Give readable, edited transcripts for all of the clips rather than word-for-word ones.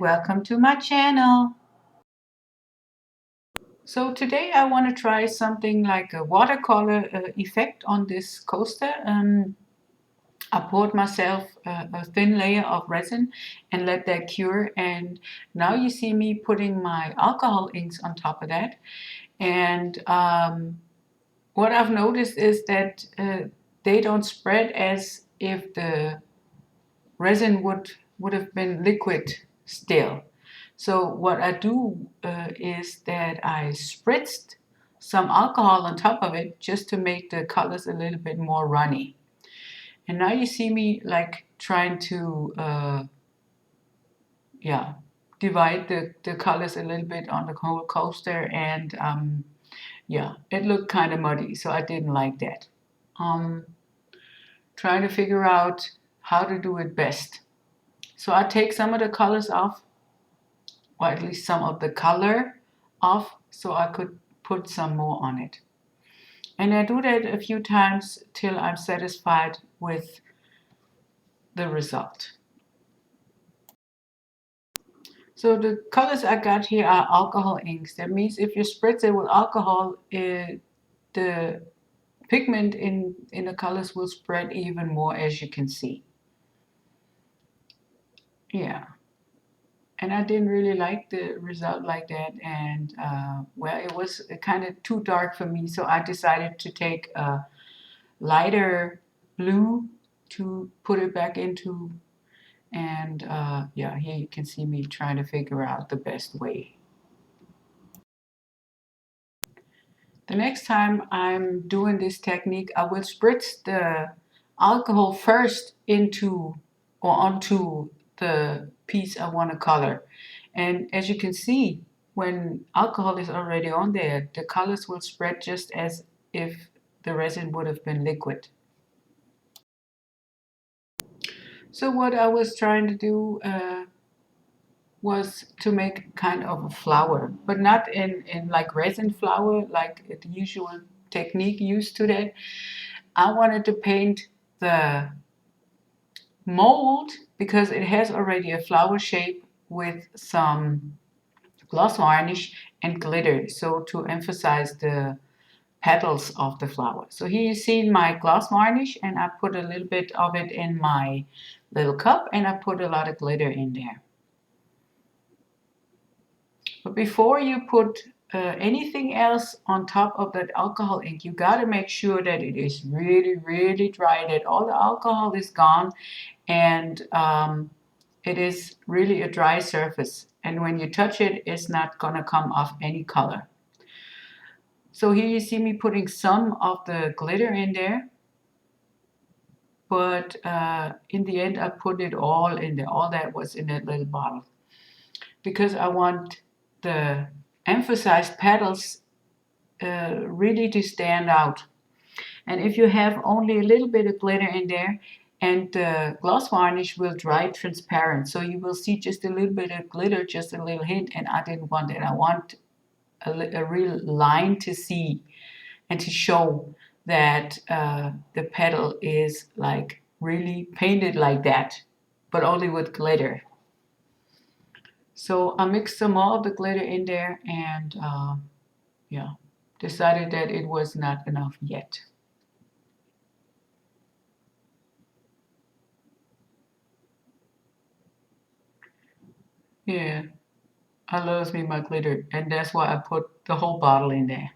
welcome to my channel. So today I want to try something like a watercolor effect on this coaster. I poured myself a thin layer of resin and let that cure, and now you see me putting my alcohol inks on top of that. And what I've noticed is that they don't spread as if the resin would have been liquid still. So what I do is that I spritzed some alcohol on top of it just to make the colors a little bit more runny. And now you see me like trying to divide the colors a little bit on the whole coaster, and it looked kind of muddy, so I didn't like that. Trying to figure out how to do it best. So I take some of the colors off, or at least some of the color off, so I could put some more on it. And I do that a few times till I'm satisfied with the result. So the colors I got here are alcohol inks. That means if you spritz it with alcohol, the pigment in the colors will spread even more, as you can see. Yeah. And I didn't really like the result like that, and well, it was kind of too dark for me, so I decided to take a lighter blue to put it back into, and here you can see me trying to figure out the best way. The next time I'm doing this technique, I will spritz the alcohol first into or onto the piece I want to color. And as you can see, when alcohol is already on there, the colors will spread just as if the resin would have been liquid. So what I was trying to do was to make kind of a flower, but not in like resin flower, like the usual technique used to that. I wanted to paint the mold because it has already a flower shape with some gloss varnish and glitter, so to emphasize the petals of the flower. So here you see my gloss varnish, and I put a little bit of it in my little cup, and I put a lot of glitter in there. But before you put anything else on top of that alcohol ink, you got to make sure that it is really, really dry, that all the alcohol is gone, and it is really a dry surface. And when you touch it, it's not going to come off any color. So here you see me putting some of the glitter in there, but in the end I put it all in there. All that was in that little bottle, because I want the emphasized petals really to stand out. And if you have only a little bit of glitter in there, and the gloss varnish will dry transparent, so you will see just a little bit of glitter, just a little hint, and I didn't want that. I want a real line to see and to show that the petal is like really painted like that, but only with glitter. So I mixed some more of the glitter in there, and decided that it was not enough yet. Yeah, I loves me my glitter, and that's why I put the whole bottle in there.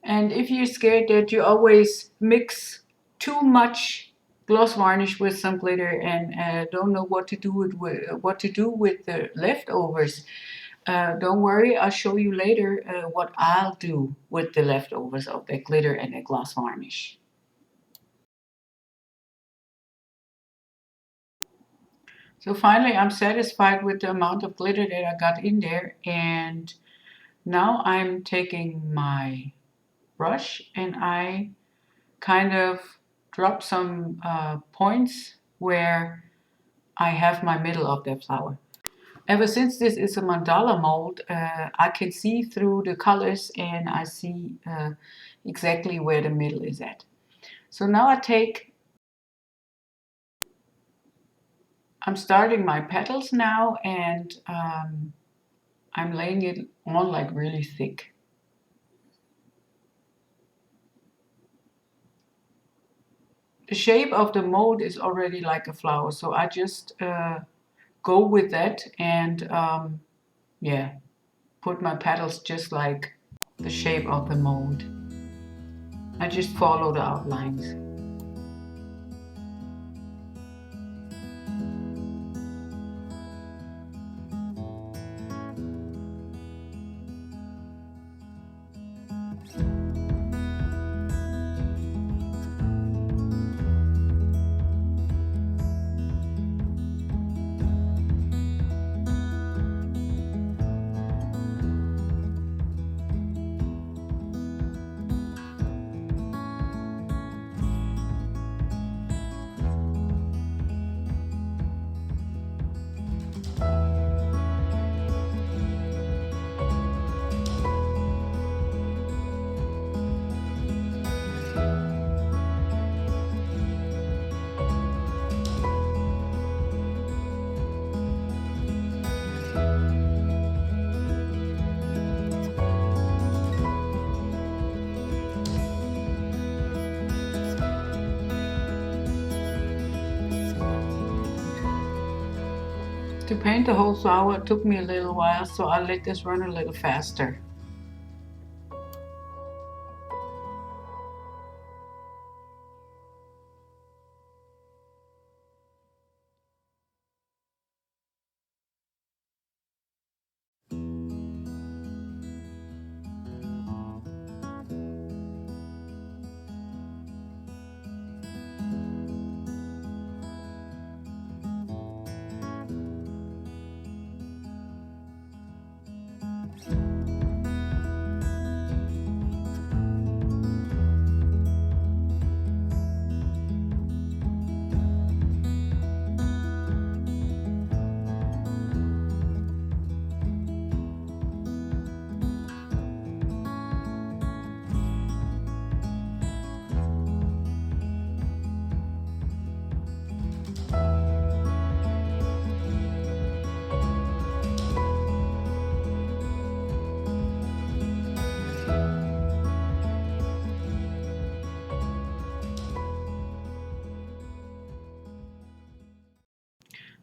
And if you're scared that you always mix too much gloss varnish with some glitter and don't know what to do with the leftovers, don't worry, I'll show you later what I'll do with the leftovers of the glitter and the gloss varnish. So finally, I'm satisfied with the amount of glitter that I got in there, and now I'm taking my brush and I kind of drop some points where I have my middle of the flower. Ever since this is a mandala mold, I can see through the colors, and I see exactly where the middle is at. So now I take I'm starting my petals now, and I'm laying it on like really thick. The shape of the mold is already like a flower, so I just go with that and yeah, put my petals just like the shape of the mold. I just follow the outlines. To paint the whole flower took me a little while, so I'll let this run a little faster.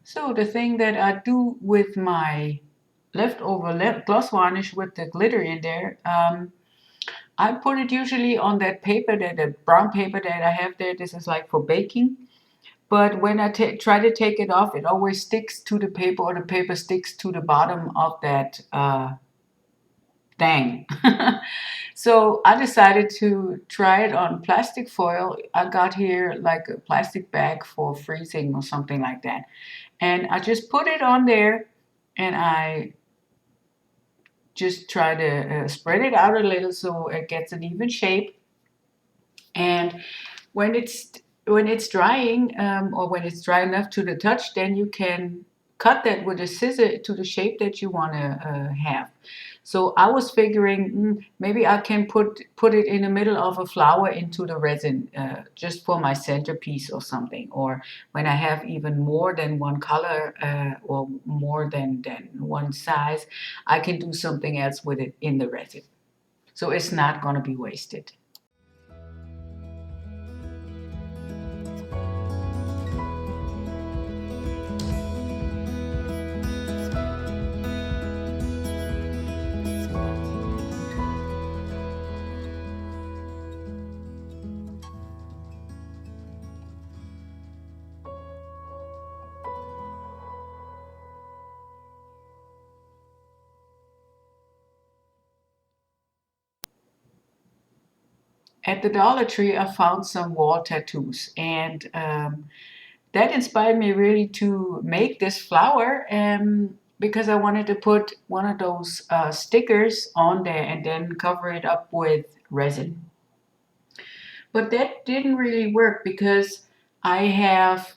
So the thing that I do with my leftover gloss varnish with the glitter in there, I put it usually on that paper, the brown paper that I have there. This is like for baking. But when I try to take it off, it always sticks to the paper, or the paper sticks to the bottom of that thing. So I decided to try it on plastic foil. I got here like a plastic bag for freezing or something like that. And I just put it on there, and I just try to spread it out a little so it gets an even shape. And when it's drying, or when it's dry enough to the touch, then you can cut that with a scissor to the shape that you want to have. So I was figuring maybe I can put it in the middle of a flower into the resin, just for my centerpiece or something. Or when I have even more than one color, or more than one size, I can do something else with it in the resin. So it's not going to be wasted. At the Dollar Tree, I found some wall tattoos, and that inspired me really to make this flower, because I wanted to put one of those stickers on there and then cover it up with resin. But that didn't really work because I have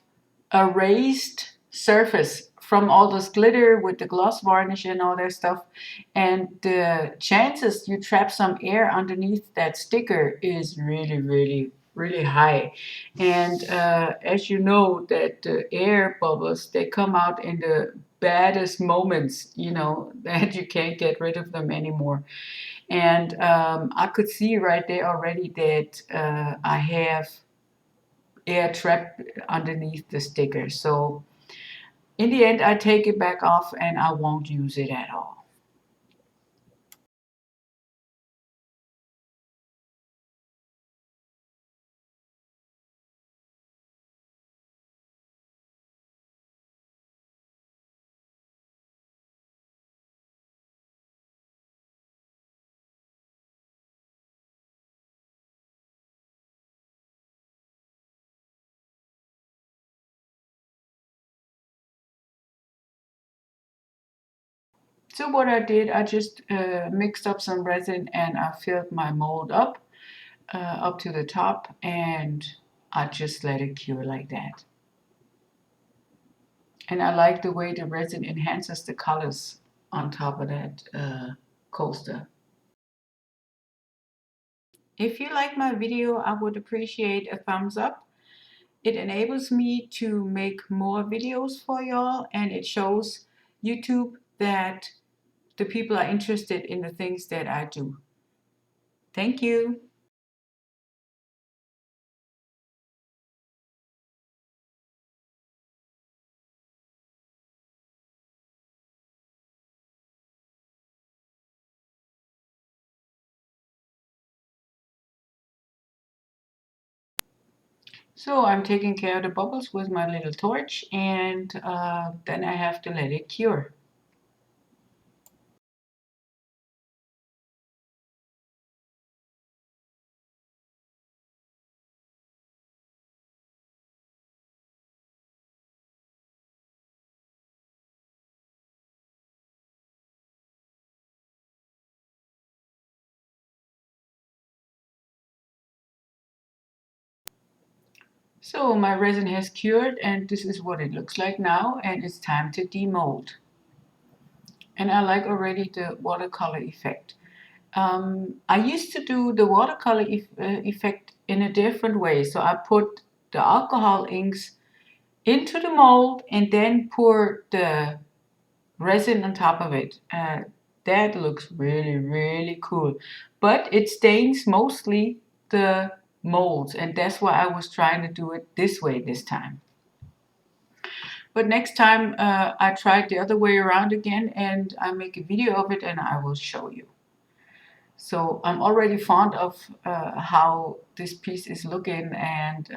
a raised surface from all this glitter with the gloss varnish and all that stuff, and the chances you trap some air underneath that sticker is really, really really high. And as you know, that the air bubbles, they come out in the baddest moments, you know, that you can't get rid of them anymore. And I could see right there already that I have air trapped underneath the sticker. So in the end, I take it back off and I won't use it at all. So what I did, I just mixed up some resin and I filled my mold up to the top, and I just let it cure like that. And I like the way the resin enhances the colors on top of that coaster. If you like my video, I would appreciate a thumbs up. It enables me to make more videos for y'all, and it shows YouTube that the people are interested in the things that I do. Thank you. So I'm taking care of the bubbles with my little torch, and then I have to let it cure. So my resin has cured, and this is what it looks like now, and it's time to demold. And I like already the watercolor effect. I used to do the watercolor effect in a different way. So I put the alcohol inks into the mold and then pour the resin on top of it. That looks really, really cool. But it stains mostly the molds, and that's why I was trying to do it this way this time. But next time I try it the other way around again, and I make a video of it and I will show you. So I'm already fond of how this piece is looking, and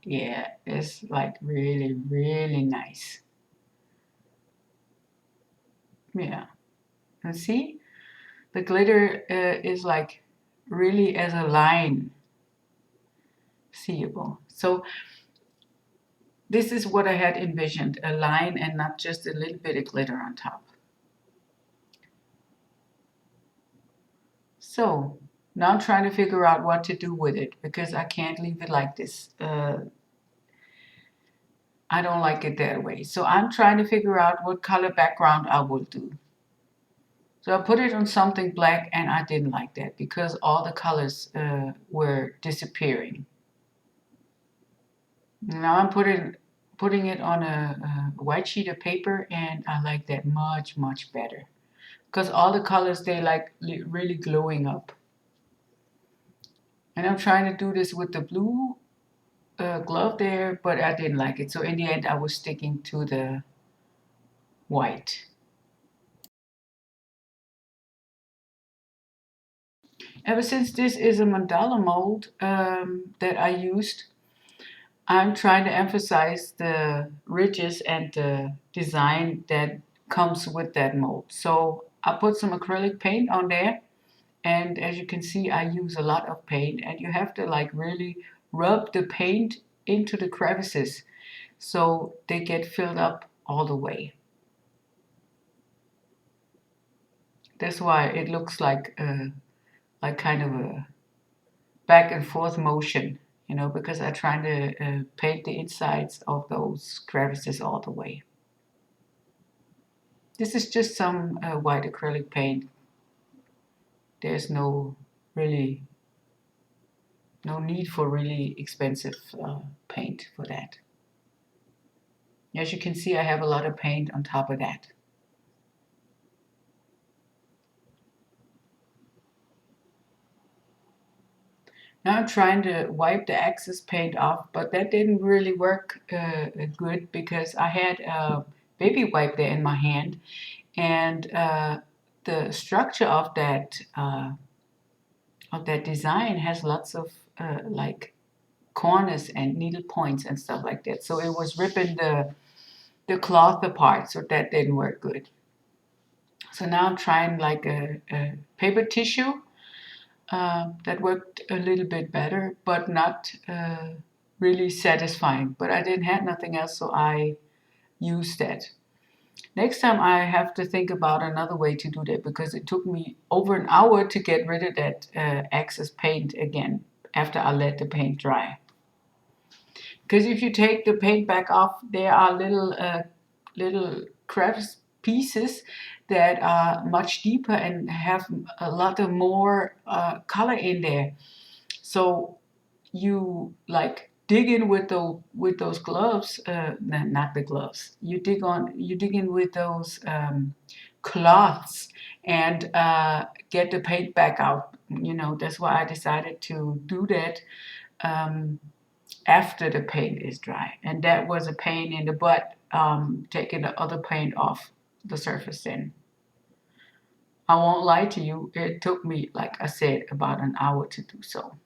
yeah, it's like really, really nice. Yeah, and see, the glitter is like really as a line seeable. So this is what I had envisioned, a line and not just a little bit of glitter on top. So now I'm trying to figure out what to do with it, because I can't leave it like this. I don't like it that way. So I'm trying to figure out what color background I will do. So I put it on something black, and I didn't like that because all the colors were disappearing. Now I'm putting it on a white sheet of paper, and I like that much, much better. Because all the colors, they like really glowing up. And I'm trying to do this with the blue glove there, but I didn't like it. So in the end, I was sticking to the white. Ever since this is a mandala mold that I used, I'm trying to emphasize the ridges and the design that comes with that mold. So I put some acrylic paint on there, and as you can see, I use a lot of paint, and you have to like really rub the paint into the crevices so they get filled up all the way. That's why it looks like kind of a back and forth motion, you know, because I'm trying to paint the insides of those crevices all the way. This is just some white acrylic paint. There's no really No need for really expensive paint for that. As you can see, I have a lot of paint on top of that. Now I'm trying to wipe the excess paint off, but that didn't really work good because I had a baby wipe there in my hand, and the structure of that design has lots of like corners and needle points and stuff like that. So it was ripping the cloth apart, so that didn't work good. So now I'm trying like a paper tissue that worked a little bit better, but not really satisfying. But I didn't have nothing else, so I used that. Next time I have to think about another way to do that because it took me over an hour to get rid of that excess paint again after I let the paint dry. Because if you take the paint back off, there are little crevice pieces that are much deeper and have a lot of more color in there. So you like dig in with those gloves, not the gloves. You dig in with those cloths and get the paint back out. You know, that's why I decided to do that after the paint is dry, and that was a pain in the butt, taking the other paint off the surface then. I won't lie to you, it took me, like I said, about an hour to do so.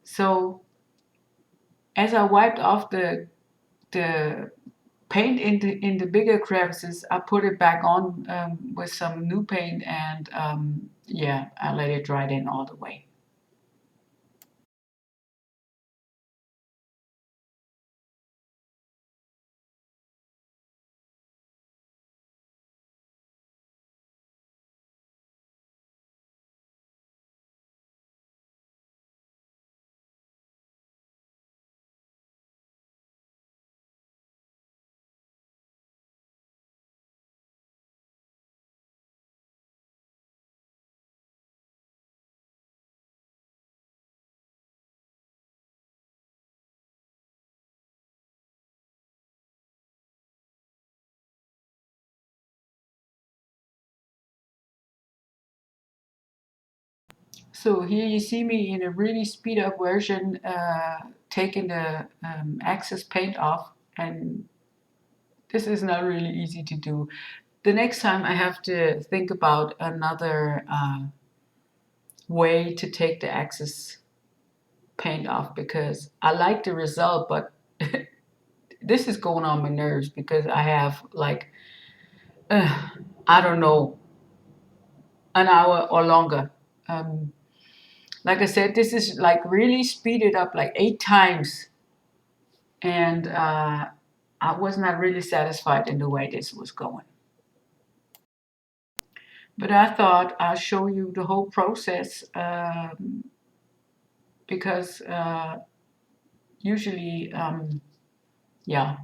So as I wiped off the paint in the bigger crevices, I put it back on with some new paint, and yeah, I let it dry then all the way. So here you see me in a really speed up version, taking the excess paint off, and this is not really easy to do. The next time I have to think about another way to take the excess paint off because I like the result, but this is going on my nerves because I have like, I don't know, an hour or longer. Like I said, this is like really speeded up like 8 times, and I was not really satisfied in the way this was going. But I thought I'll show you the whole process because usually, yeah,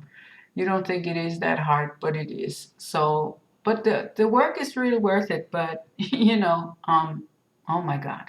you don't think it is that hard, but it is. So, but the work is really worth it. But you know, oh my God.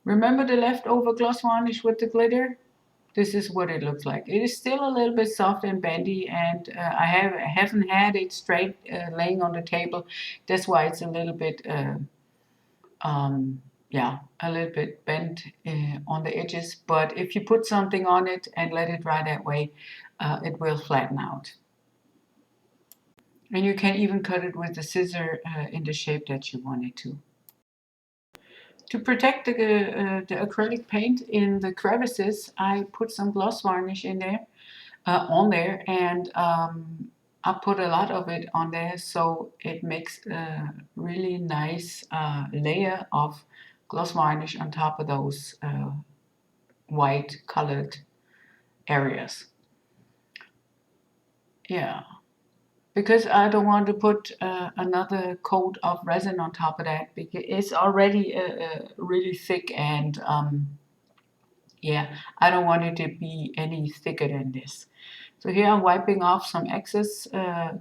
Remember the leftover gloss varnish with the glitter? This is what it looks like. It is still a little bit soft and bendy, and I haven't had it straight laying on the table. That's why it's a little bit, yeah, a little bit bent on the edges. But if you put something on it and let it dry that way, it will flatten out. And you can even cut it with the scissor in the shape that you want it to. To protect the acrylic paint in the crevices, I put some gloss varnish in there, on there, and I put a lot of it on there so it makes a really nice layer of gloss varnish on top of those white colored areas. Yeah. Because I don't want to put another coat of resin on top of that, because it's already really thick, and yeah, I don't want it to be any thicker than this. So here I'm wiping off some excess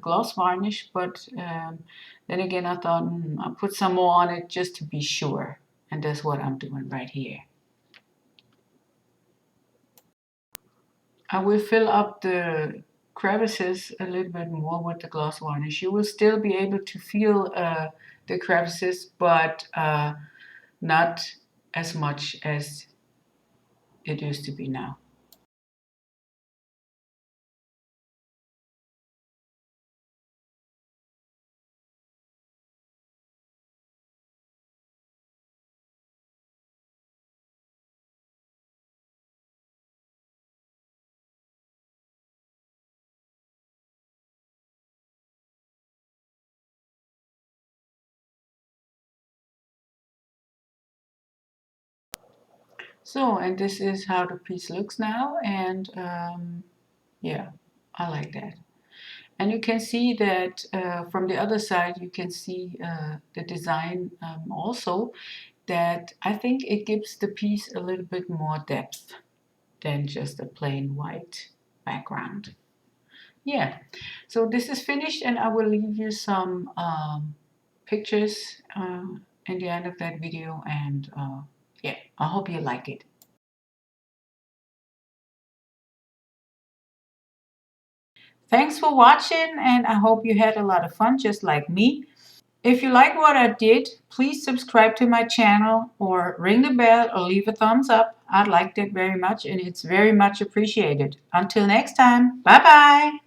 gloss varnish, but then again I thought I'll put some more on it just to be sure, and that's what I'm doing right here. I will fill up the crevices a little bit more with the gloss varnish. You will still be able to feel the crevices, but not as much as it used to be now. So, and this is how the piece looks now, and yeah, I like that. And you can see that from the other side, you can see the design also, that I think it gives the piece a little bit more depth than just a plain white background. Yeah, so this is finished, and I will leave you some pictures in the end of that video, and yeah, I hope you like it. Thanks for watching, and I hope you had a lot of fun just like me. If you like what I did, please subscribe to my channel or ring the bell or leave a thumbs up. I'd like that very much, and it's very much appreciated. Until next time, bye bye.